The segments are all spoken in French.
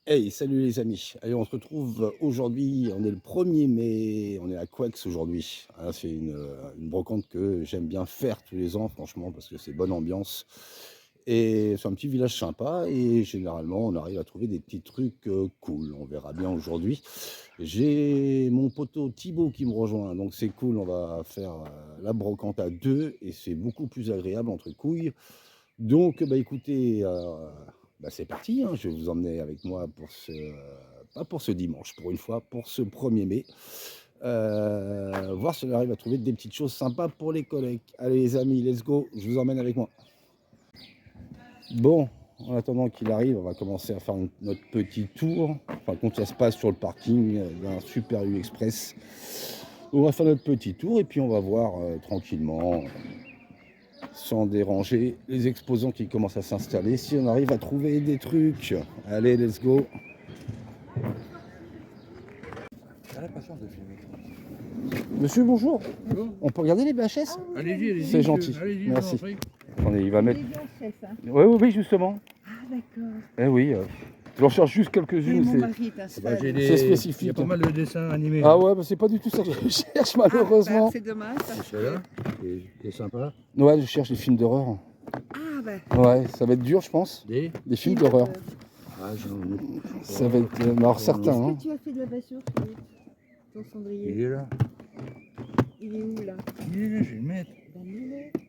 Hey, salut les amis. Allez, on se retrouve aujourd'hui, on est le 1er mai, on est à Couex aujourd'hui. Ah, c'est une brocante que j'aime bien faire tous les ans, franchement, parce que c'est bonne ambiance. Et c'est un petit village sympa et généralement, on arrive à trouver des petits trucs cool. On verra bien aujourd'hui. J'ai mon poteau Thibaut qui me rejoint, donc c'est cool. On va faire la brocante à deux et c'est beaucoup plus agréable entre couilles. Donc, bah écoutez, bah, c'est parti, hein. Je vais vous emmener avec moi pour pas pour ce dimanche, pour une fois, pour ce 1er mai. Voir si on arrive à trouver des petites choses sympas pour les collègues. Allez les amis, let's go, je vous emmène avec moi. Bon, en attendant qu'il arrive, on va commencer à faire notre petit tour. Enfin, quand ça se passe sur le parking d'un Super U Express. On va faire notre petit tour et puis on va voir tranquillement, sans déranger les exposants qui commencent à s'installer, si on arrive à trouver des trucs. Allez, let's go. Monsieur, bonjour. Bonjour. On peut regarder les VHS? Allez-y, allez-y. C'est gentil. Allez-y, Merci. je vous en prie. Attendez, il va mettre... Les VHS, hein. Oui, oui, oui, justement. Ah, d'accord. Eh oui, j'en cherche juste Et quelques-unes. mon C'est... mari est un Bah, j'ai fan. des- C'est spécifique. Il y a pas mal de dessins animés. Ah ouais, bah, c'est pas du tout ça que je cherche Ah, malheureusement. bah, c'est dommage. C'est Parce celui-là, que... qui est sympa. Ouais, je cherche des films d'horreur. Ah, bah. Ouais, ça va être dur, je pense. Des Des films d'horreur. Ah, j'en ai. Ça va être... alors certains, Est-ce hein. que tu as fait de la basure, Philippe? Ton Il cendrier. est là. Il est où, là? Il est là, je vais le mettre. Ben, mets-le.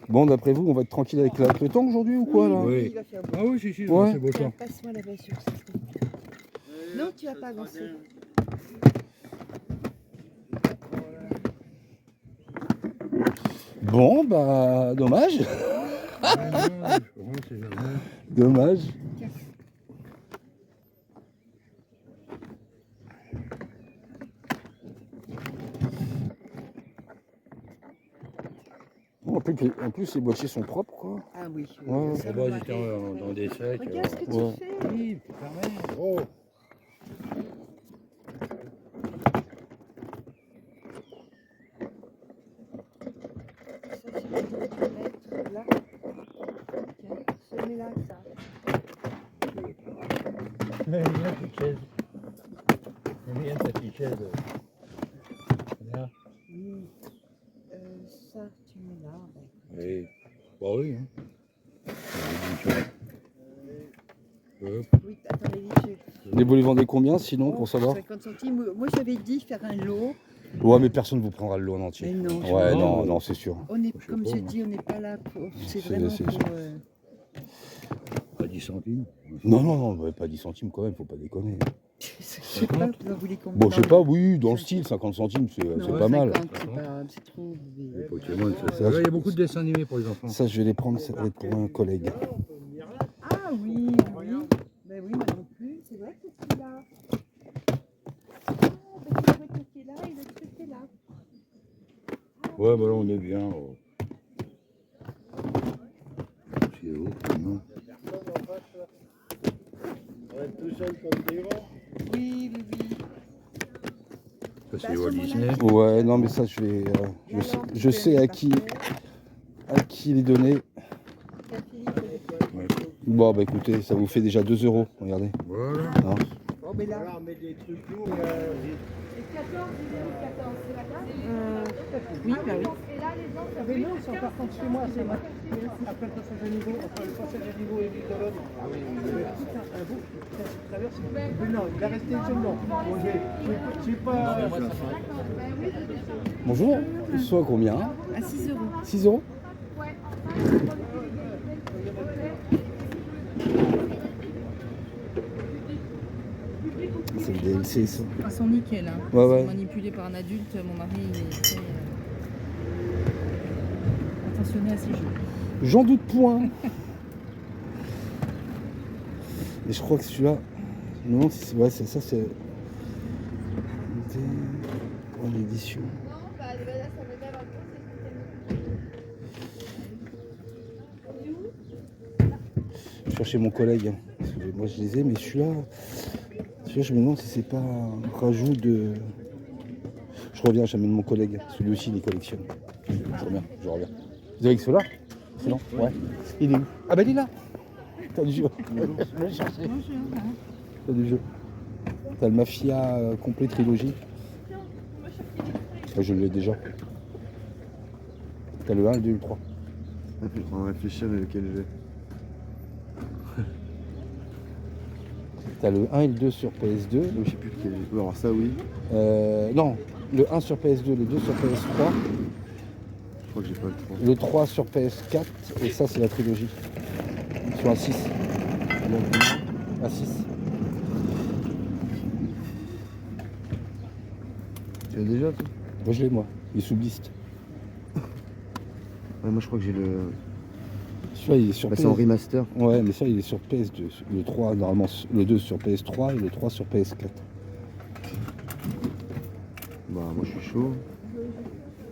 Bon, d'après vous, on va être tranquille avec le temps aujourd'hui ou quoi, là? Oui. Il va faire beau. Ah oui, si, Ouais. c'est beau Tiens, temps. passe-moi la basure, s'il te plaît. Non, tu vas pas avancer. Bon, bah, dommage. C'est jamais. Dommage. Tiens. Bon, en plus, les boîtiers sont propres, quoi. Ah oui. Ouais. Ça Ah va bah, j'étais dans des sacs. Regarde ce que tu Ouais. fais. Oui, c'est fermé. Oh. Ça, c'est ce que tu vas mettre là. Tiens, ce mets là, ça. Il y a une petite chaise. Il y a une petite chaise. Là. Oui. Ça, tu mets là. Ben, Oui. Bah oui. Hein. oui, attends, les Et vous les vendez combien, sinon, pour savoir? 50 centimes. Moi, j'avais dit faire un lot. Ouais, mais personne ne vous prendra le lot en Mais entier. non, je Ouais, pense non, pas. non, c'est sûr. on est, Je sais comme pas, je moi. dis, on n'est pas là pour. C'est C'est- vraiment c'est- pour. Pas 10 centimes. Non, non, non, ouais, pas 10 centimes quand même, faut pas déconner. Je sais pas, vous en voulez combien? Bon, je sais pas, oui, dans le style, 50 centimes, c'est Non, pas mal. 50, c'est trop. Effectivement, Ça, là, il y a beaucoup de dessins animés pour les enfants. Ça, je vais les prendre, ça va être pour un collègue. Ah oui, oui. Ben oui, moi non plus. C'est vrai que c'est là. Ah, ben c'est le truc qui est là et le truc qui est là. Ouais, bah là, on est bien. Oh. C'est haut, non? Oui, oui, oui. Ça, c'est Walt Disney. Ouais, non, mais ça, je sais à qui les donner. Ouais. Bon, bah écoutez, ça vous fait déjà 2 €, regardez. Voilà. Hein. Bon, ben là. Mais des trucs lourds, Les 14, c'est la date Oui, bah oui. mais non, ils sont par contre chez moi, c'est moi. Après le passage à niveau, entre le passage à niveau et l'île de l'Homme. Ah oui, un bout qui traverse. Mais non, il a resté une seule non. Bon, j'ai pas. Bonjour, ils sont à combien? À 6 €. 6 €? C'est le DLC, ça. Ils sont nickel, hein. Ouais, Ils ouais. sont manipulés par un adulte. Mon mari il est très attentionné à ces jeux. J'en doute point. Et je crois que celui-là. Non, ouais, c'est ça, c'est. En édition. Je cherchais mon collègue. Hein, parce que moi je les ai, mais celui-là, je me demande si c'est pas un rajout de. Je reviens, j'amène mon collègue. Celui aussi, il les collectionne. Je reviens. Vous avez que ceux-là? C'est non? Ouais. Il est où? Ah ben il est là. T'as du jeu. Je l'ai cherché. T'as du jeu. T'as le Mafia complet trilogie. Je l'ai déjà. T'as le 1, le 2 et le 3. On va réfléchir lequel j'ai. T'as le 1 et le 2 sur PS2. Je sais plus lequel j'ai. Alors ça oui. Non, le 1 sur PS2, le 2 sur PS3, Je crois que j'ai pas le 3. le 3 sur PS4, et ça c'est la trilogie. Sur un 6. Un 6. Tu l'as déjà toi? Moi je l'ai moi, il est sous liste. Ouais, moi je crois que j'ai le. Celui-là il est sur Bah, c'est en PS... remaster. Ouais, mais ça il est sur PS2. Le 3 normalement, le 2 sur PS3 et le 3 sur PS4. Bah moi je suis chaud.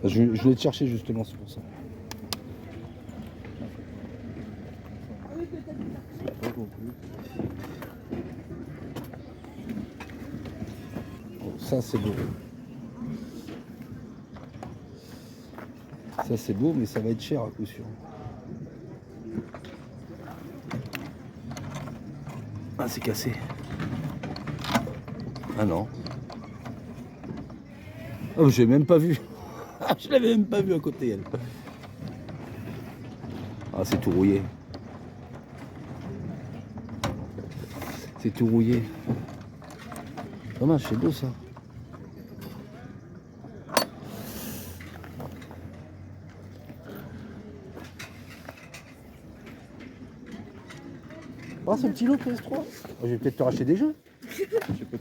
Je voulais te chercher justement, c'est pour ça. Pas non plus. Bon, ça c'est beau. Ça c'est beau, mais ça va être cher à coup sûr. Ah, c'est cassé. Ah non. Oh, je l'ai même pas vu. Je l'avais même pas vu à côté, elle. Ah, c'est tout rouillé. C'est tout rouillé. Dommage, c'est beau ça. Oh, ce petit lot PS3. Oh, je vais peut-être te racheter des jeux.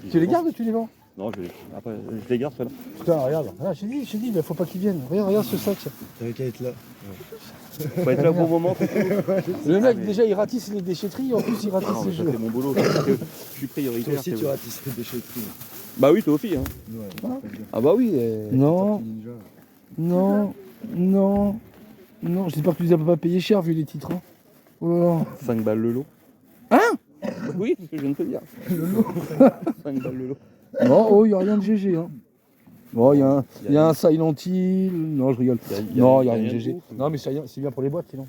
Tu les gardes ou tu les vends? Non, après, je les garde, ceux-là. Putain, regarde. Ah, j'ai dit, mais faut pas qu'ils viennent. Regarde ce sac. T'avais qu'à être là. Faut être là au bon moment. Le mec, déjà, il ratisse les déchetteries, en plus, il ratisse Non, les mais ça jeux. c'est mon boulot. Parce que je suis prioritaire. Toi aussi c'est tu vrai. ratisses les déchetteries. Bah oui, toi aussi. Hein. Ouais. Ah bah oui. Non, Ninja. non, non, non. J'espère que tu les as pas payé cher vu les titres. Hein. Oh là là. 5 balles le lot. Hein? Oui, c'est ce que je viens de te dire. Le lot 5 balles le lot. Non, oh, il n'y a rien de GG. Hein. Bon, il y a un Silent Hill. Non, je rigole. Non, il n'y a rien de GG. ouf. Non, mais c'est bien pour les boîtes, sinon.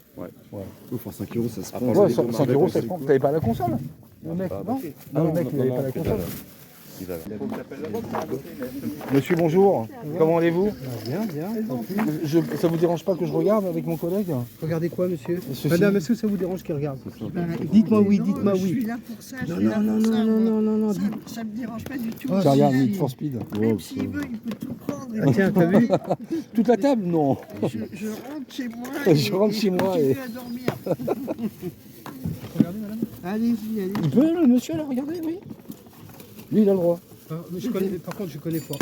Pour 5 € ça se prend. Après, Ouais, c'est 5 des €, gros ça se prend. T'avais pas la console? Le mec, Pas non? avancer. Non, le mec, il n'avait pas la c'est console. Il va. Monsieur, bonjour. Comment allez-vous? Bien, bien. Ça vous dérange pas que je regarde avec mon collègue? Regardez quoi, monsieur? Ceci. Madame, est-ce que ça vous dérange qu'il regarde? Dites-moi oui, dites-moi Je suis oui. là pour ça, je Non, suis là non, pour non, ça. non, moi. non, non, non, Ça, dites- ça me dérange pas du tout. Tu regardes Si, Need for Speed. Même s'il veut, il peut tout prendre. Ah, tiens, t'as vu? Toute la table? Non. Je rentre chez moi. Je rentre chez moi et- continue à dormir. Allez-y, allez-y. Il peut, le monsieur, là, regardez, oui. Lui, il a le droit. Ah, mais par contre, je connais pas.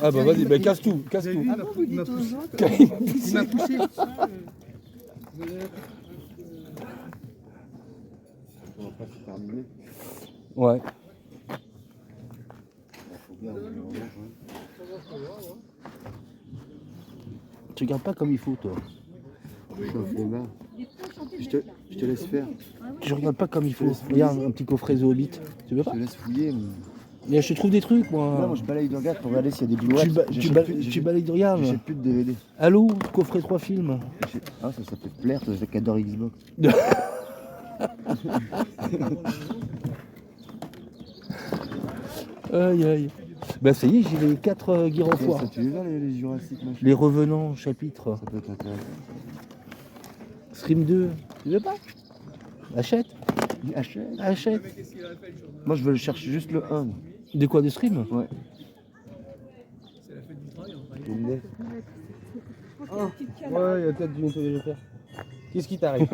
Ah bah vas-y, bah casse tout, casse Vous avez tout. vu, Ah bon, vous il dites m'a aux poussé. gens Il m'a poussé. Après c'est terminé. Ouais. Faut bien, on mange, Tu regardes pas comme il faut, toi. Je suis un flemmard. Je te laisse faire. Tu regardes pas comme il faut. Regarde, un petit coffret The Hobbit. Tu veux Je pas? te laisse fouiller. Mais je te trouve des trucs, moi. Non, moi je balaye de regard pour regarder s'il y a des blu-ray. Tu balayes de regarde. J'ai plus de DVD. Allô, coffret 3 films. Ah, ça s'appelle Plaire, toi, qui adore Xbox. Aïe aïe. Bah ça y est, j'ai les 4 Gears of War. Ça, tu les as, les Jurassic, machin. Les revenants, chapitre. Ça peut être intéressant. Stream 2. Tu veux pas? Achète. Achète. Achète. Moi, je veux chercher juste le 1. De quoi, de stream? Ouais. Ouais, il y a peut-être du nettoyage à faire. Qu'est-ce qui t'arrive?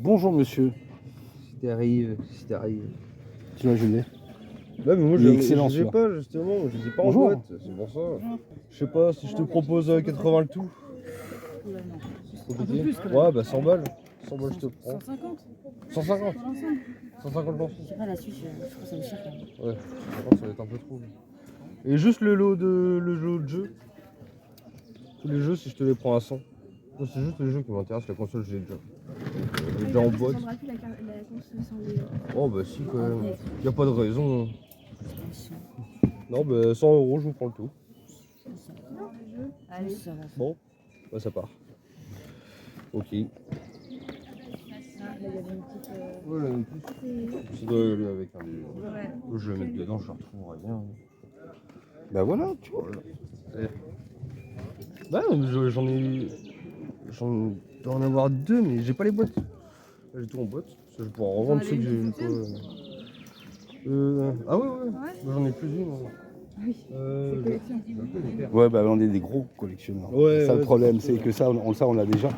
Bonjour monsieur. Si t'arrives. Tu vois, je l'ai. Ouais, mais moi Il est excellent, je sais celui-là. pas justement, je dis pas en Bonjour. boîte, c'est pour ça. Je sais pas si je te propose 80 le tout. Compliqué. Ouais, bah 100 balles. 100 balles je te prends. 150 150 150 l'ensemble. Je sais pas, la Suisse, je trouve ça aussi cher quand même. Ouais, 150 ça va être un peu trop. Et juste le lot de jeux. Tous les jeux si je te les prends à 100. Moi, c'est juste les jeux qui m'intéressent, la console j'ai déjà. Elle est déjà en boîte. Oh bah si quand même. Y a pas de raison. hein. Non bah 100 € je vous prends le tout. Allez, ça va. Bon, bah ça part. Ok. il y avait une petite. Ouais, là, non plus. Ça doit aller avec un des. Ouais. Je vais le mettre dedans, je le retrouverai bien. Bah voilà, tu vois. Bah, j'en dois en avoir deux, mais j'ai pas les boîtes. Là, j'ai tout en boîte. Ça, je pourrais revendre ceux que j'ai pas. Ah ouais, ouais. Moi, j'en ai plus d'une. Oui, c'est collection. Ouais, bah on est des gros collectionneurs. Ouais, C'est ça le ouais, problème, c'est c'est que ça, on l'a déjà.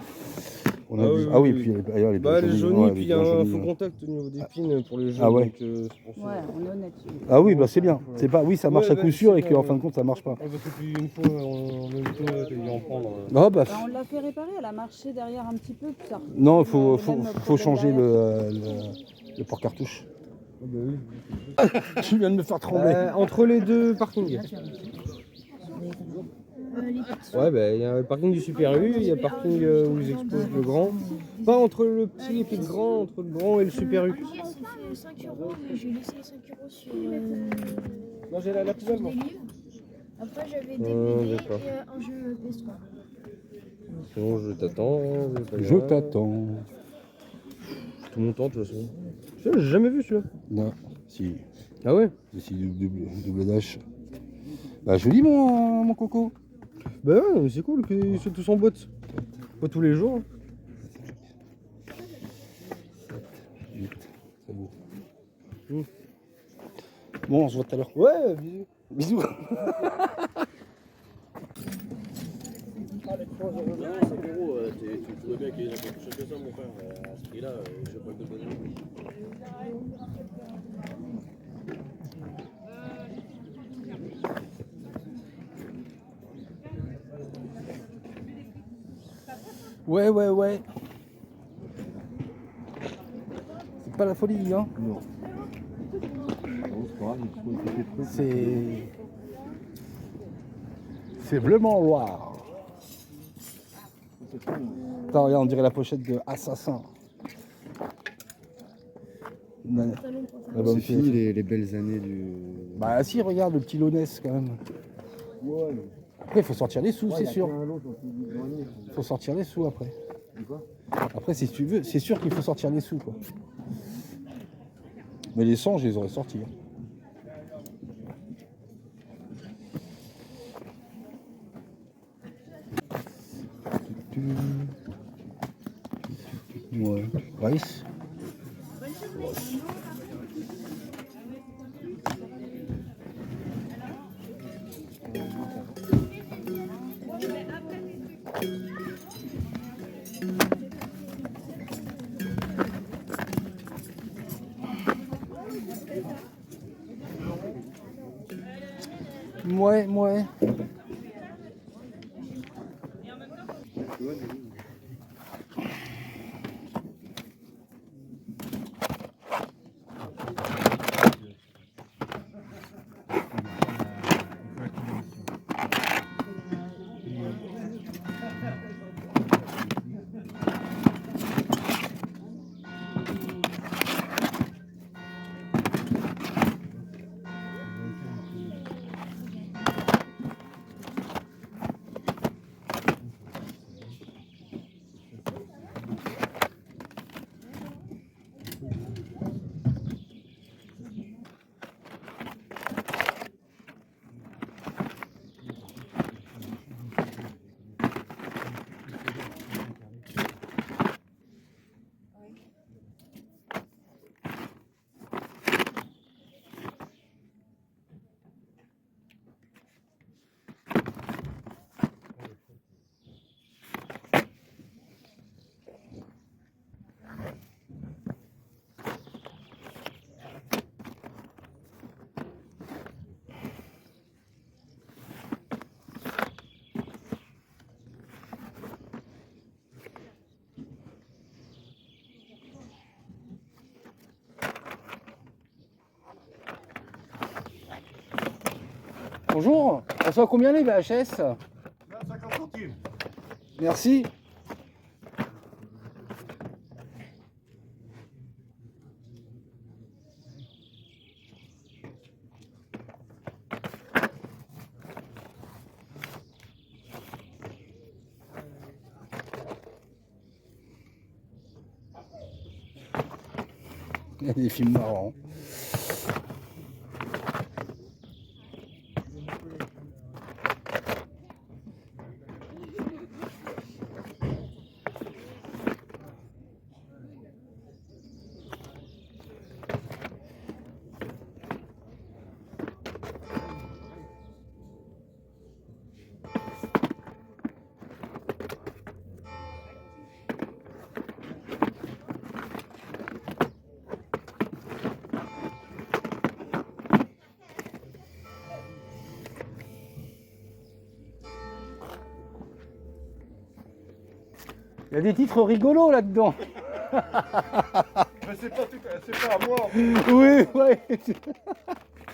On a Ah dit- oui, ah oui, oui, puis oui. d'ailleurs, les Bah, les jaunis, jaunis, ouais, puis les il y a bien un jaunis, faux ouais. contact au niveau des pins pour les jaunes. Ah ouais. Donc, c'est pour ça. Ouais, on est honnête. Ah oui, bah c'est bien. C'est pas, oui, ça marche Ouais, à coup ouais, sûr c'est et bien, qu'en ouais. fin de compte, ça marche pas. Ouais, parce que puis une fois, en même temps, t'as dû en prendre. Ah bah, Bah, on l'a fait réparer, elle a marché derrière un petit peu, puis ça. non, faut, le faut, même faut problème changer derrière. le porte-cartouche. Ah bah oui. Tu viens de me faire trembler. Entre les deux parkings. Ouais, bah il y a le parking du Super U, il y a le parking où ils exposent le grand. Pas entre le petit et puis le grand, entre le grand et le Super U. Ça fait 5 €, mais j'ai laissé 5 € sur Non, j'ai la poubelle, moi. des livres. Après, j'avais des Ah, BD d'accord. et un jeu PS3. Sinon, je t'attends. c'est pas Je grave. t'attends. Tout mon temps, de toute façon. J'ai jamais vu celui-là. Non, si, Ah ouais? si double dash. Bah je dis mon coco. Bah ouais, mais c'est cool qu'ils soient tous en boîte. Pas tous les jours. C'est beau. Mm. Bon, on se voit tout à l'heure. Ouais, bisous. Bisous. Tu trouvais bien qu'il y ait chacun ça, mon frère. À ce prix-là, je sais pas te donner. Ouais, ouais, ouais. C'est pas la folie, hein. Non. Non, c'est pas grave, il faut des trucs. C'est Bleu-Mont Loire. Attends, regarde, on dirait la pochette de Assassin. C'est fini les belles années du. Bah si, regarde le petit Lonès quand même. Ouais, Après, il faut sortir les sous, c'est sûr. Il Il faut sortir les sous après. Après, si tu veux, c'est sûr qu'il faut sortir les sous, quoi. Mais les 100, je les aurais sortis. Hein. Ouais. Rice. Ouais, ouais. Bonjour, on soit combien les VHS? 50 centimes. Merci. Il y a des films marrants. Il y a des titres rigolos là-dedans. Mais c'est pas à moi. Oui, ouais. C'est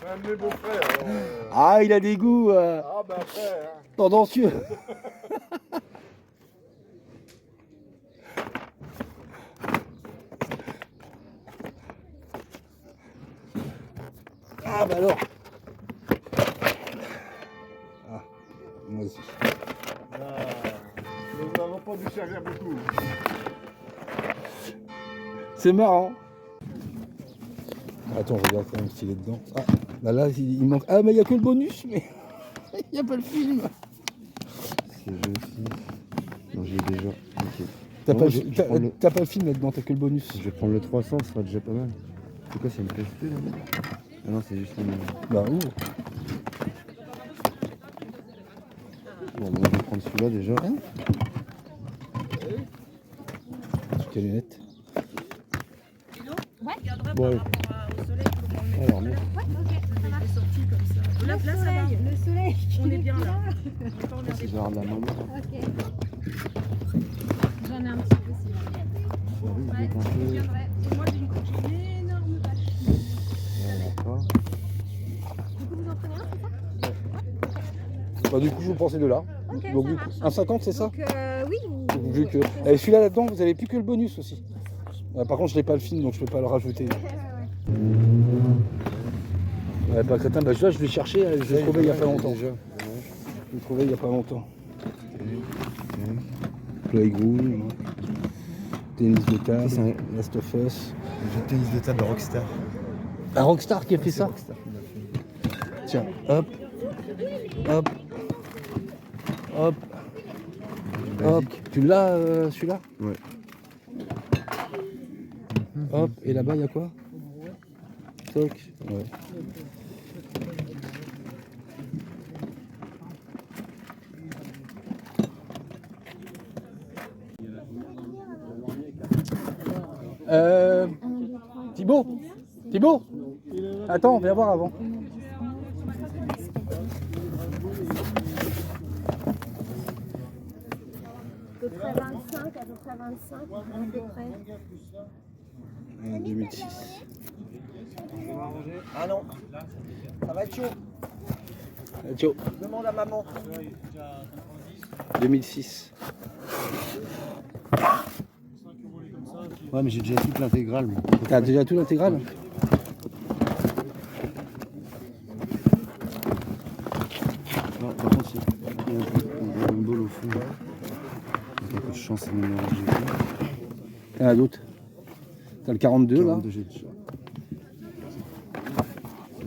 un de mes beaux-frères. Ah, il a des goûts Ah bah après. Hein. tendancieux. Ah bah alors. Ah, moi aussi. Nous n'avons pas dû servir beaucoup. C'est marrant. Attends, je regarde quand même s'il est dedans. Ah, bah là, il manque. Ah, mais il n'y a que le bonus, mais il n'y a pas le film. C'est jeu aussi. Non, j'ai déjà. Ok. T'as Non, pas, je prends le- t'as pas le film là-dedans, t'as que le bonus. Je vais prendre le 300, ce sera déjà pas mal. C'est quoi, c'est une PSP là? Ah non, c'est juste une. Bah ouvre. Bon, je vais prendre celui-là déjà. Sur quelle lunette? Bon, ouais. Alors, mais... Là, ça va. Le soleil. On est bien là. c'est vers la maman. Ok. J'en ai un petit peu aussi. Ça risque Ouais, d'être un je peu. viendrai. Et moi, j'ai une énorme vache. D'accord. Du coup, vous en prenez un, c'est ça? Bah du coup, je vous prends ces deux-là. Ok, Donc ça du marche. coup, un 50, c'est ça? Donc, oui. Donc, vu que... Et celui-là là-dedans, vous avez plus que le bonus aussi. Par contre, je n'ai pas le film, donc je peux pas le rajouter. Ouais, pas crétin, bah je vais chercher, je l'ai trouvé il y a pas longtemps. Déjà. Je l'ai trouvé il y a pas longtemps. Playground, tennis de table, Ça, c'est Last of Us. Le jeu de tennis de table de Rockstar. Un Rockstar qui a fait ça? Tiens, hop, hop, hop, hop. Tu l'as celui-là? Ouais. Hop, et là-bas il y a quoi? Toc, ouais. Thibaut, attends, viens voir avant. À peu près 25, à peu près 25, à peu près. 2006. Ah non, ça va être chaud. Ciao. Demande à maman. 2006. Ouais, mais j'ai déjà toute l'intégrale, moi. T'as déjà tout l'intégral? Non, par contre, il y a un Dragon Ball au fond. Avec un peu de chance, c'est le numéro que j'ai fait. Il y en a d'autres. T'as le 42 là. 42, j'ai déjà.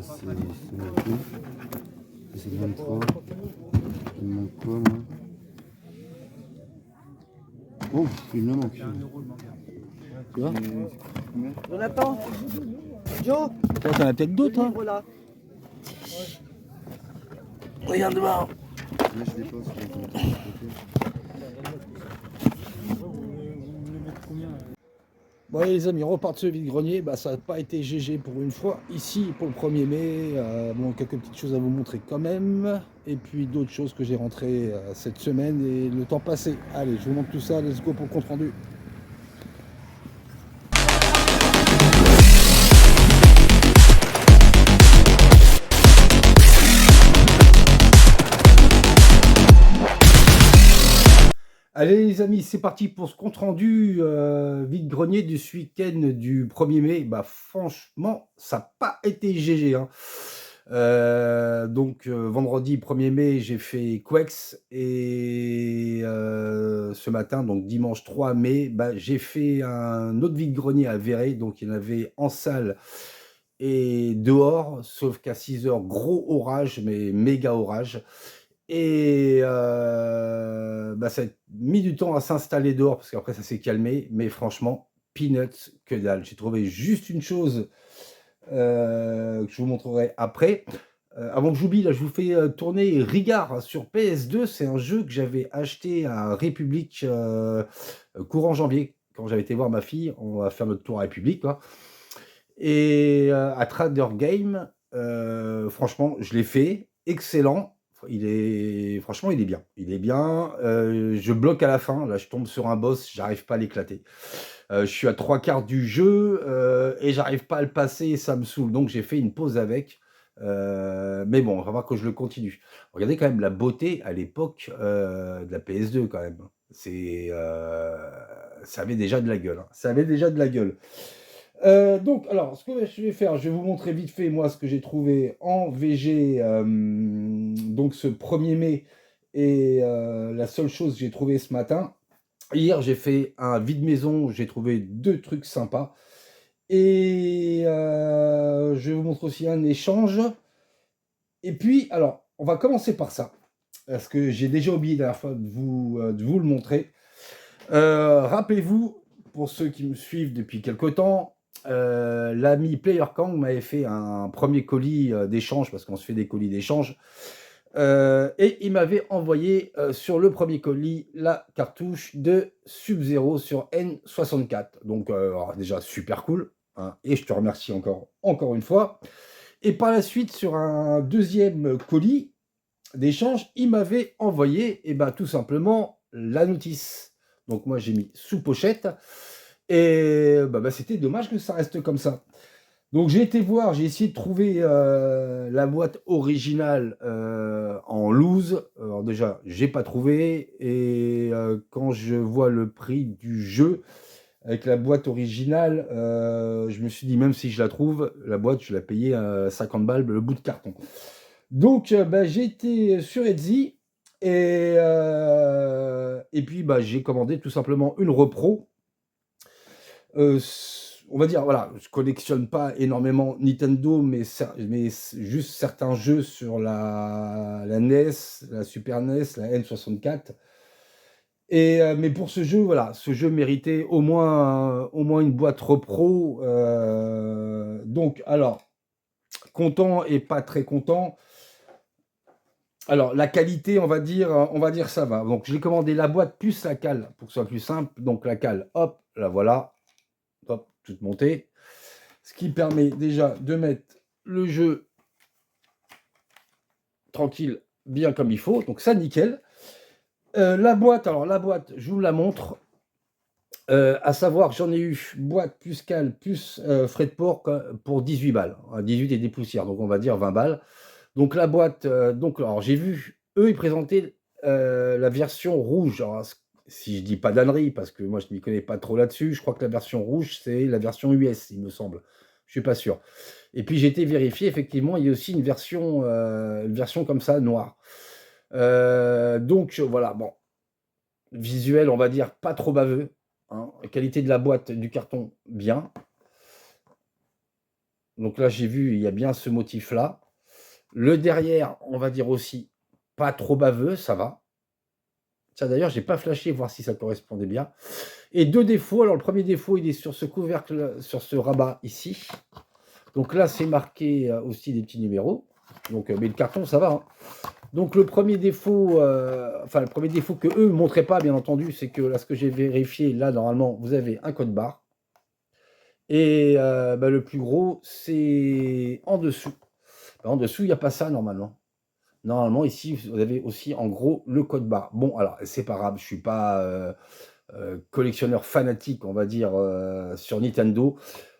Ça, c'est noté. Ça, c'est le 23. Il me manque quoi, moi? Oh, il me manque. Tu vois? Jonathan, Joe, Toi, t'en as peut-être d'autres, hein? voilà. Regarde devant. Là, je l'ai pas, celui-là. Bon allez les amis, on repart de ce vide-grenier. Bah, ça n'a pas été GG pour une fois. Ici, pour le 1er mai, bon, quelques petites choses à vous montrer quand même. Et puis d'autres choses que j'ai rentrées cette semaine et le temps passé. Allez, je vous montre tout ça. Let's go pour le compte rendu. Allez les amis, c'est parti pour ce compte rendu vide-grenier du ce week-end du 1er mai. Bah franchement, ça n'a pas été GG. Hein. Donc vendredi 1er mai, j'ai fait Quex et ce matin, donc dimanche 3 mai, bah, j'ai fait un autre vide-grenier à Véret, donc il y en avait en salle et dehors, sauf qu'à 6 h, gros orage, mais méga orage. Et bah, ça a mis du temps à s'installer dehors parce qu'après ça s'est calmé, mais franchement, peanuts, que dalle. J'ai trouvé juste une chose que je vous montrerai après. Avant que j'oublie, là, je vous fais tourner Rigard sur PS2. C'est un jeu que j'avais acheté à République courant janvier, quand j'avais été voir ma fille. On va faire notre tour à République, quoi. Et à Trader Game, franchement, je l'ai fait. Excellent. Franchement, il est bien. Il est bien. Je bloque à la fin. Là, je tombe sur un boss, j'arrive pas à l'éclater. Je suis à 3/4 du jeu et j'arrive pas à le passer, ça me saoule. Donc j'ai fait une pause avec. Mais bon, on va voir que je le continue. Regardez quand même la beauté à l'époque de la PS2 quand même. Ça avait déjà de la gueule, hein. Ça avait déjà de la gueule. Donc, alors, ce que je vais faire, je vais vous montrer vite fait, moi, ce que j'ai trouvé en VG, donc ce 1er mai, et la seule chose que j'ai trouvé ce matin. Hier, j'ai fait un vide-maison, j'ai trouvé 2 trucs sympas. Et je vais vous montrer aussi un échange. Et puis, alors, on va commencer par ça, parce que j'ai déjà oublié la dernière fois de vous le montrer. Rappelez-vous, pour ceux qui me suivent depuis quelque temps, l'ami Player Kang m'avait fait un premier colis d'échange, parce qu'on se fait des colis d'échange. Et il m'avait envoyé sur le premier colis la cartouche de Sub-Zero sur N64. Donc alors déjà super cool, hein, et je te remercie encore une fois. Et par la suite, sur un deuxième colis d'échange, il m'avait envoyé tout simplement la notice. Donc moi j'ai mis sous pochette. Et c'était dommage que ça reste comme ça. Donc j'ai été voir, j'ai essayé de trouver la boîte originale en loose. Alors déjà, j'ai pas trouvé. Et quand je vois le prix du jeu avec la boîte originale, je me suis dit, même si je la trouve, la boîte, je l'ai payée à 50 balles le bout de carton. Donc j'ai été sur Etsy et puis j'ai commandé tout simplement une repro. On va dire, voilà, je collectionne pas énormément Nintendo, mais juste certains jeux sur la NES, la Super NES, la N64. Mais pour ce jeu, voilà, ce jeu méritait au moins une boîte repro. Donc, alors, content et pas très content. Alors, la qualité, on va dire ça va. Donc, j'ai commandé la boîte plus la cale, pour que ce soit plus simple. Donc, la cale, hop, la voilà. Hop, toute montée. Ce qui permet déjà de mettre le jeu tranquille, bien comme il faut. Donc, ça, nickel. La boîte, je vous la montre. À savoir que j'en ai eu boîte plus cale plus frais de port pour 18 balles. 18 et des poussières, donc on va dire 20 balles. Donc la boîte, alors j'ai vu, eux, ils présentaient la version rouge. Alors, si je dis pas d'ânerie, parce que moi je ne m'y connais pas trop là-dessus, je crois que la version rouge, c'est la version US, il me semble. Je suis pas sûr. Et puis j'ai été vérifié, effectivement, il y a aussi une version comme ça, noire. Donc voilà, bon. Visuel, on va dire, pas trop baveux. Hein. Qualité de la boîte, du carton, bien. Donc là, j'ai vu, il y a bien ce motif-là. Le derrière, on va dire aussi, pas trop baveux, ça va. Ça, d'ailleurs, j'ai pas flashé, voir si ça correspondait bien. Et 2 défauts. Alors, le premier défaut, il est sur ce couvercle, sur ce rabat ici. Donc là, c'est marqué aussi des petits numéros. Donc, mais le carton, ça va. Hein. Donc, le premier défaut que eux ne montraient pas, bien entendu, c'est que là, ce que j'ai vérifié, là, normalement, vous avez un code barre. Et le plus gros, c'est en dessous. En dessous, il n'y a pas ça, normalement. Normalement, ici, vous avez aussi, en gros, le code barre. Bon, alors, c'est pas grave, je ne suis pas collectionneur fanatique, on va dire, sur Nintendo.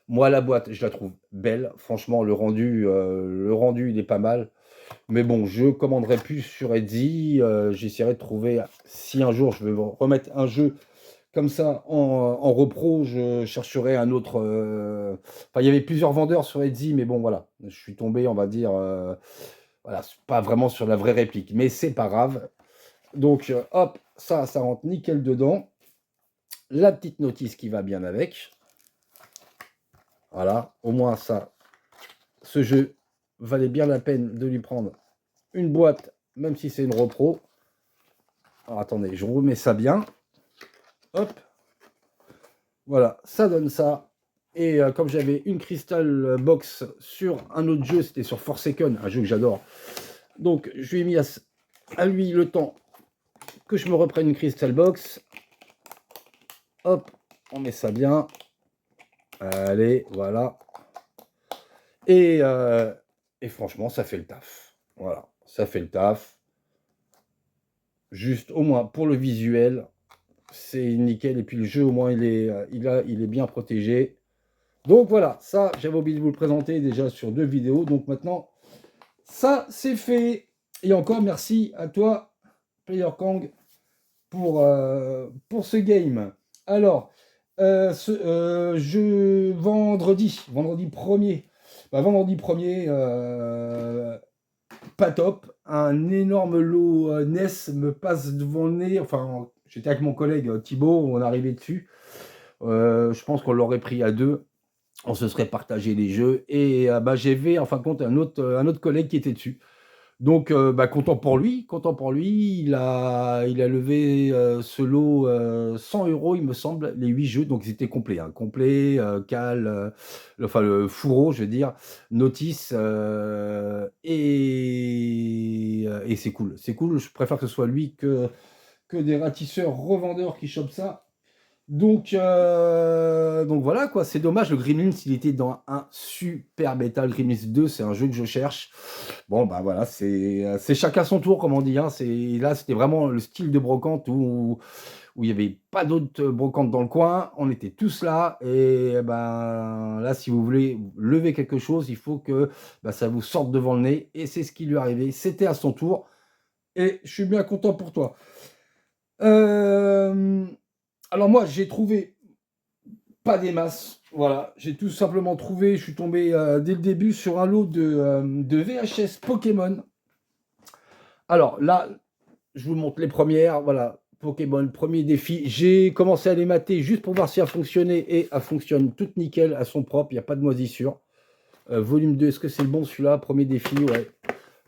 Moi, la boîte, je la trouve belle. Franchement, le rendu, il est pas mal. Mais bon, je commanderai plus sur Etsy. J'essaierai de trouver, si un jour je veux remettre un jeu Comme ça, en repro, je chercherai un autre. Enfin, il y avait plusieurs vendeurs sur Etsy, mais bon, voilà. Je suis tombé, on va dire, voilà, pas vraiment sur la vraie réplique, mais c'est pas grave. Donc, hop, ça rentre nickel dedans. La petite notice qui va bien avec. Voilà, au moins ça, ce jeu valait bien la peine de lui prendre une boîte, même si c'est une repro. Alors, attendez, je remets ça bien. Hop. Voilà, ça donne ça. Et comme j'avais une Crystal Box sur un autre jeu, c'était sur Forsaken, un jeu que j'adore. Donc, je lui ai mis à lui le temps que je me reprenne une Crystal Box. Hop, on met ça bien. Allez, voilà. Et franchement, ça fait le taf. Voilà, ça fait le taf. Juste, au moins, pour le visuel, c'est nickel. Et puis, le jeu, au moins, il est bien protégé. Donc, voilà, ça, j'avais oublié de vous le présenter déjà sur 2 vidéos. Donc, maintenant, ça, c'est fait. Et encore, merci à toi, Player Kang, pour ce game. Alors, vendredi 1er. Vendredi 1er, pas top. Un énorme lot NES me passe devant le nez. Enfin, j'étais avec mon collègue Thibaut, on est arrivé dessus. Je pense qu'on l'aurait pris à 2. On se serait partagé les jeux. Et j'avais en fin de compte un autre collègue qui était dessus. Donc, content pour lui, il a levé ce lot 100 €, il me semble, les 8 jeux, donc ils étaient complets, hein, complet, Cal, enfin le fourreau, je veux dire, notice, et c'est cool, je préfère que ce soit lui que des ratisseurs revendeurs qui chopent ça. Donc voilà quoi, c'est dommage, le Gremlins il était dans un super bêta, le Gremlins 2 c'est un jeu que je cherche. Bon voilà, c'est chacun son tour comme on dit, hein. Là c'était vraiment le style de brocante où il n'y avait pas d'autres brocantes dans le coin, on était tous là, et là si vous voulez lever quelque chose, il faut que ça vous sorte devant le nez, et c'est ce qui lui est arrivé, c'était à son tour, et je suis bien content pour toi. Alors moi, j'ai trouvé pas des masses, voilà, j'ai tout simplement trouvé, je suis tombé dès le début sur un lot de VHS Pokémon. Alors là, je vous montre les premières, voilà, Pokémon, premier défi. J'ai commencé à les mater juste pour voir si elles fonctionnaient, et elles fonctionnent toutes nickel, elles sont propres, il n'y a pas de moisissure. Volume 2, est-ce que c'est le bon celui-là? Premier défi, ouais.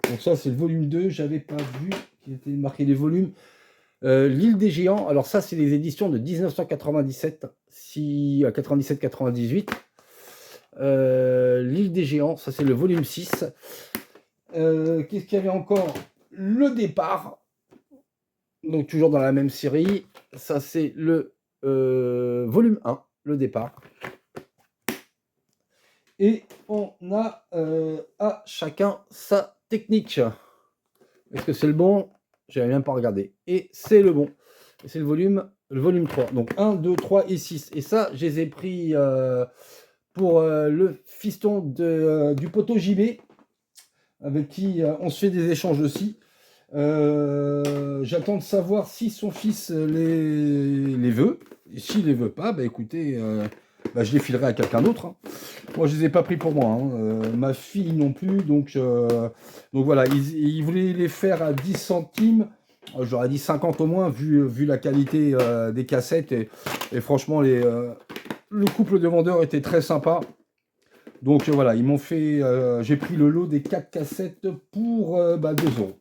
Donc ça, c'est le volume 2, j'avais pas vu qu'il était marqué les volumes. L'île des géants, alors ça c'est les éditions de 1997, 97-98. L'île des géants, ça c'est le volume 6. Qu'est-ce qu'il y avait encore? Le départ, donc toujours dans la même série, ça c'est le volume 1, le départ. Et on a à chacun sa technique. Est-ce que c'est le bon? J'avais même pas regardé. Et c'est le bon. Et c'est le volume 3. Donc 1, 2, 3 et 6. Et ça, je les ai pris pour le fiston du poteau JB, avec qui on se fait des échanges aussi. J'attends de savoir si son fils les veut. Et s'il les veut pas, écoutez, je les filerai à quelqu'un d'autre, hein. Moi, je les ai pas pris pour moi, hein. Ma fille non plus. Donc voilà, il voulait les faire à 10 centimes. J'aurais dit 50 au moins, vu la qualité des cassettes. Et franchement, le couple de vendeurs était très sympa. Donc voilà, ils m'ont fait... j'ai pris le lot des 4 cassettes pour 2 €.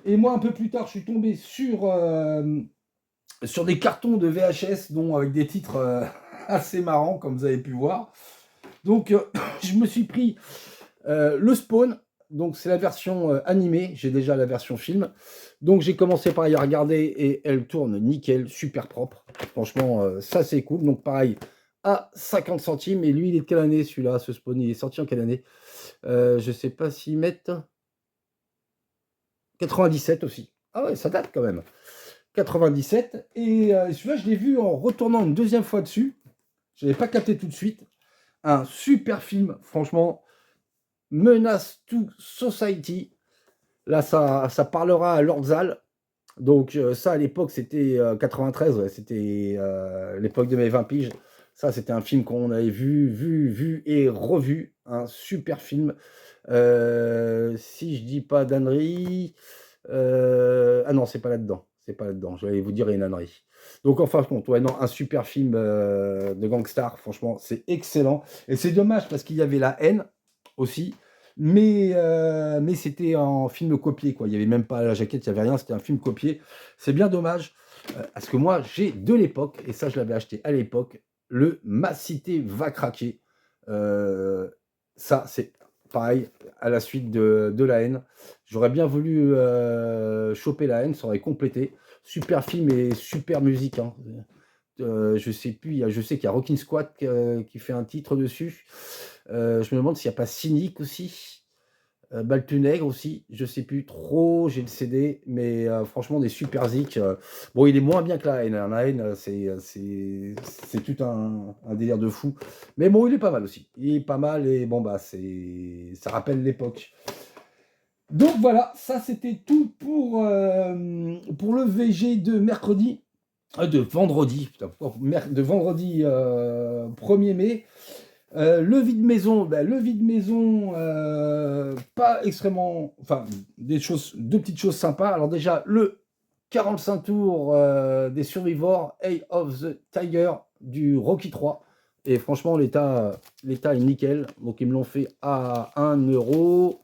Et moi, un peu plus tard, je suis tombé sur des cartons de VHS, avec des titres assez marrants, comme vous avez pu voir. Donc, je me suis pris le Spawn. Donc, c'est la version animée. J'ai déjà la version film. Donc, j'ai commencé par y regarder et elle tourne nickel, super propre. Franchement, ça, c'est cool. Donc, pareil, à 50 centimes. Et lui, il est de quelle année, celui-là, ce Spawn? Il est sorti en quelle année? Je sais pas s'ils mettent... 97 aussi. Ah ouais, ça date quand même. 97. Et celui-là, je l'ai vu en retournant une deuxième fois dessus. Je n'avais pas capté tout de suite. Un super film, franchement. Menace to Society. Là, ça parlera à Lord Zal. Donc ça, à l'époque, c'était 93, ouais, c'était l'époque de mes 20 piges. Ça, c'était un film qu'on avait vu et revu. Un super film. Si je dis pas d'ânerie, ah non, c'est pas là-dedans. C'est pas là-dedans. J'allais vous dire une ânerie. Donc, en fin de compte, ouais, non, un super film de gangstar. Franchement, c'est excellent. Et c'est dommage parce qu'il y avait la haine aussi. Mais c'était en film copié, quoi. Il n'y avait même pas la jaquette, il n'y avait rien. C'était un film copié. C'est bien dommage. Parce que moi, j'ai de l'époque, et ça, je l'avais acheté à l'époque, le Ma Cité va craquer. Ça, c'est pareil, à la suite de la haine. J'aurais bien voulu choper la haine, ça aurait complété. Super film et super musique, hein. Je sais plus, je sais qu'il y a Rockin' Squad qui fait un titre dessus. Je me demande s'il n'y a pas Cynic aussi. Baltunègre aussi, je sais plus trop, j'ai le CD, mais franchement des super zik. Bon, il est moins bien que la haine, hein. La haine, c'est tout un délire de fou. Mais bon, il est pas mal aussi. Il est pas mal et bon, bah, ça rappelle l'époque. Donc voilà, ça c'était tout pour le VG de mercredi. De vendredi, putain, de vendredi 1er mai. Le vide-maison, pas extrêmement, enfin, deux petites choses sympas. Alors déjà, le 45 tours des Survivors, Eye of the Tiger du Rocky 3. Et franchement, l'état est nickel. Donc, ils me l'ont fait à 1 euro.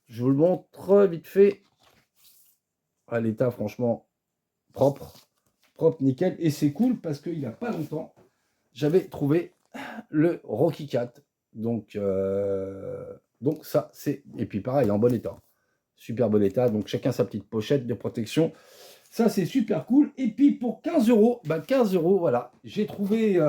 Je vous le montre vite fait. À l'état, franchement, propre, nickel. Et c'est cool parce qu'il n'y a pas longtemps, j'avais trouvé le Rocky 4. Donc ça, c'est... Et puis pareil, en bon état. Super bon état. Donc chacun sa petite pochette de protection. Ça, c'est super cool. Et puis pour 15 euros, 15 euros, voilà. J'ai trouvé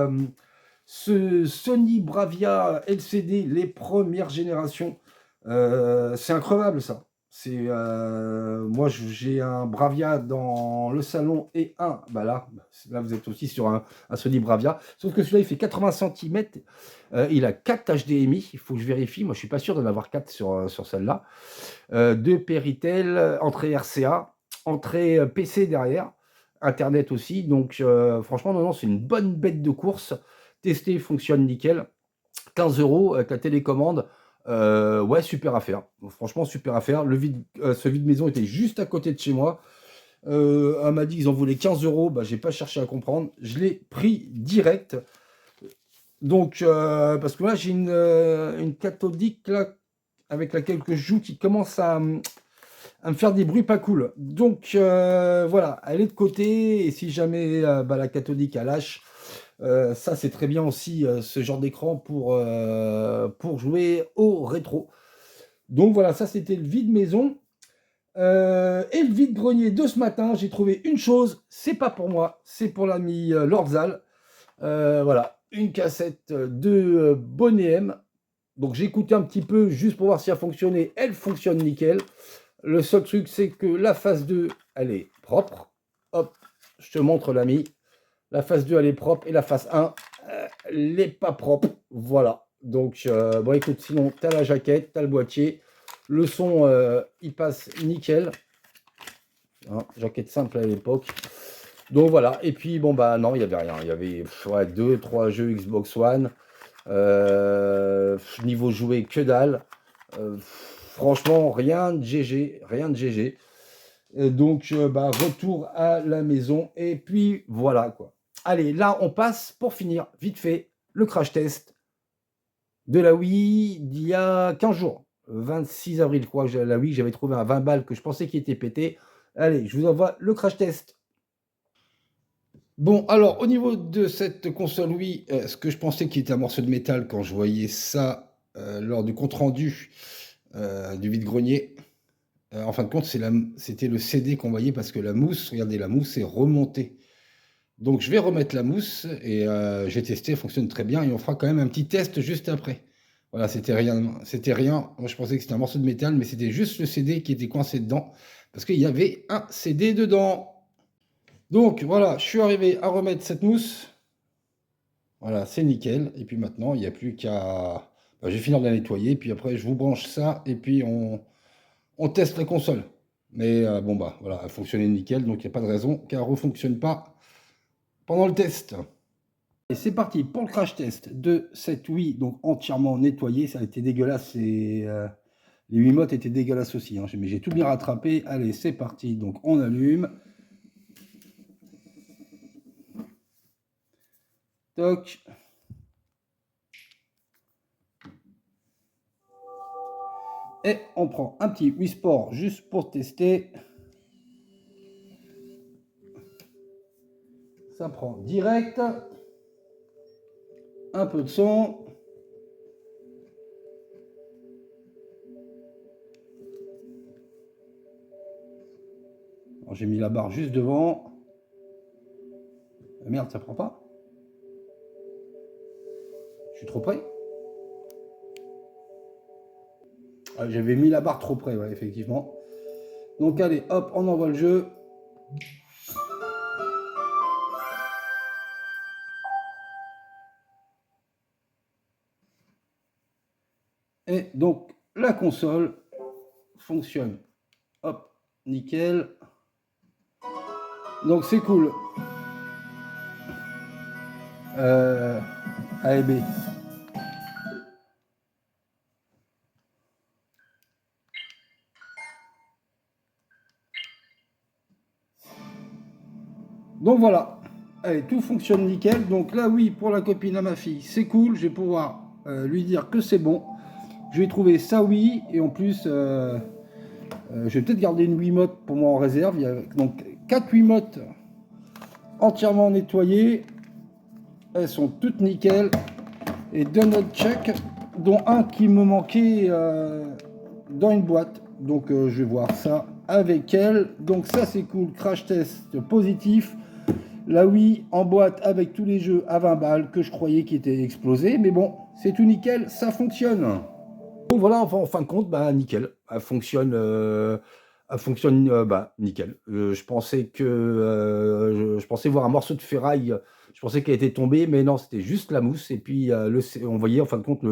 ce Sony Bravia LCD, les premières générations. C'est incroyable, ça. Moi, j'ai un Bravia dans le salon et un, là vous êtes aussi sur un Sony Bravia, sauf que celui-là il fait 80 cm, il a 4 HDMI, il faut que je vérifie, moi je suis pas sûr d'en avoir 4 sur celle-là, 2 Péritel, entrée RCA, entrée PC derrière, Internet aussi, donc franchement non, c'est une bonne bête de course, testé, fonctionne nickel, 15 euros avec la télécommande. Ouais, super affaire. Franchement, super affaire. Ce vide-maison était juste à côté de chez moi. Elle m'a dit qu'ils en voulaient 15 euros. J'ai pas cherché à comprendre. Je l'ai pris direct. Donc, parce que là, j'ai une cathodique là, avec laquelle je joue qui commence à me faire des bruits pas cool. Donc, voilà, elle est de côté. Et si jamais la cathodique elle lâche, ça c'est très bien aussi ce genre d'écran pour jouer au rétro. Donc voilà, ça c'était le vide maison. Et le vide grenier de ce matin, j'ai trouvé une chose, c'est pas pour moi, c'est pour l'ami Lordzal. Voilà, une cassette de Bonnet M. Donc j'ai écouté un petit peu juste pour voir si elle fonctionnait. Elle fonctionne nickel. Le seul truc c'est que la phase 2, elle est propre. Hop, je te montre l'ami. La phase 2, elle est propre. Et la phase 1, elle n'est pas propre. Voilà. Donc, bon, écoute, sinon, tu as la jaquette, tu as le boîtier. Le son, il passe nickel. Hein, jaquette simple à l'époque. Donc, voilà. Et puis, bon, non, il n'y avait rien. Il y avait 2-3 jeux Xbox One. Niveau joué, que dalle. Franchement, rien de GG. Rien de GG. Donc, retour à la maison. Et puis, voilà, quoi. Allez, là, on passe, pour finir, vite fait, le crash test de la Wii d'il y a 15 jours. 26 avril, je crois, la Wii, j'avais trouvé un 20 balles que je pensais qu'il était pété. Allez, je vous envoie le crash test. Bon, alors, au niveau de cette console Wii, ce que je pensais qu'il était un morceau de métal quand je voyais ça lors du compte-rendu du vide-grenier, en fin de compte, c'était le CD qu'on voyait parce que la mousse, regardez, la mousse est remontée. Donc je vais remettre la mousse et j'ai testé, elle fonctionne très bien et on fera quand même un petit test juste après. Voilà, c'était rien. Moi je pensais que c'était un morceau de métal, mais c'était juste le CD qui était coincé dedans parce qu'il y avait un CD dedans. Donc voilà, je suis arrivé à remettre cette mousse. Voilà, c'est nickel. Et puis maintenant, il n'y a plus qu'à... je vais finir de la nettoyer, puis après je vous branche ça et puis on teste la console. Mais bon, bah voilà, elle fonctionnait nickel, donc il n'y a pas de raison qu'elle ne refonctionne pas pendant le test. Et c'est parti pour le crash test de cette Wii, donc entièrement nettoyée. Ça a été dégueulasse et les Wiimotes étaient dégueulasses aussi, hein, mais j'ai tout bien rattrapé. Allez, c'est parti, donc on allume. Toc. Et on prend un petit Wii Sport juste pour tester. Ça prend direct. Un peu de son. J'ai mis la barre juste devant. Merde, ça prend pas. Je suis trop près. Ah, j'avais mis la barre trop près, ouais, effectivement. Donc allez, hop, on envoie le jeu. Et donc la console fonctionne. Hop, nickel. Donc c'est cool. A et B. Donc voilà, allez, tout fonctionne nickel. Donc là, oui, pour la copine à ma fille, c'est cool. Je vais pouvoir lui dire que c'est bon. Je vais trouver sa Wii et en plus, je vais peut-être garder une Wiimote pour moi en réserve. Il y a donc 4 Wiimotes entièrement nettoyées. Elles sont toutes nickel. Et 2 notes check, dont un qui me manquait dans une boîte. Donc je vais voir ça avec elle. Donc ça c'est cool, crash test positif. La Wii en boîte avec tous les jeux à 20 balles que je croyais qui étaient explosés. Mais bon, c'est tout nickel, ça fonctionne. Donc voilà, enfin, en fin de compte, bah nickel. Elle fonctionne bah, nickel. Je pensais que je pensais voir un morceau de ferraille. Je pensais qu'elle était tombée, mais non, c'était juste la mousse. Et puis on voyait en fin de compte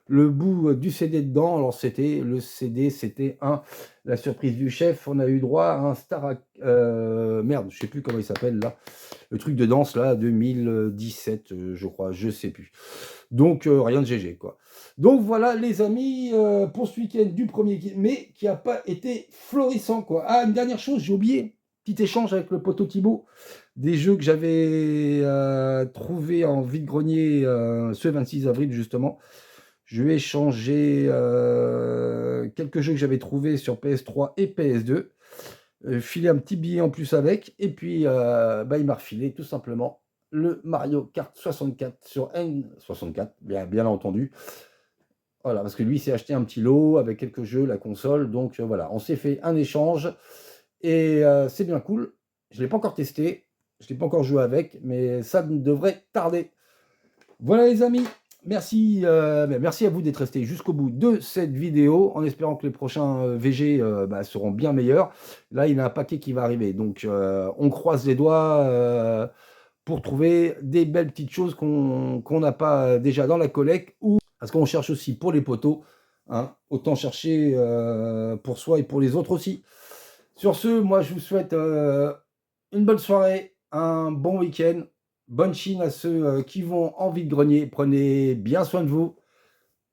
le bout du CD dedans. Alors c'était le CD, c'était la surprise du chef. On a eu droit à un Star merde, je sais plus comment il s'appelle là, le truc de danse là, 2017 je crois, je sais plus. Donc rien de GG quoi. Donc voilà les amis, pour ce week-end du 1er mai qui n'a pas été florissant quoi. Ah, une dernière chose, j'ai oublié, petit échange avec le poteau Thibaut, des jeux que j'avais trouvé en vide-grenier ce 26 avril justement. Je vais échanger quelques jeux que j'avais trouvés sur PS3 et PS2. Filer un petit billet en plus avec. Et puis, bah, il m'a refilé tout simplement le Mario Kart 64 sur N64, bien entendu. Voilà, parce que lui, il s'est acheté un petit lot avec quelques jeux, la console. Donc voilà, on s'est fait un échange. Et c'est bien cool. Je ne l'ai pas encore testé. Je ne l'ai pas encore joué avec. Mais ça devrait tarder. Voilà les amis. Merci, merci à vous d'être restés jusqu'au bout de cette vidéo, en espérant que les prochains VG bah, seront bien meilleurs. Là, il y a un paquet qui va arriver, donc on croise les doigts pour trouver des belles petites choses qu'on n'a pas déjà dans la collecte, ou parce qu'on cherche aussi pour les poteaux, hein, autant chercher pour soi et pour les autres aussi. Sur ce, moi je vous souhaite une bonne soirée, un bon week-end. Bonne chine à ceux qui vont en vide-grenier. Prenez bien soin de vous.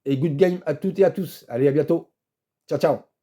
Et good game à toutes et à tous. Allez, à bientôt. Ciao, ciao.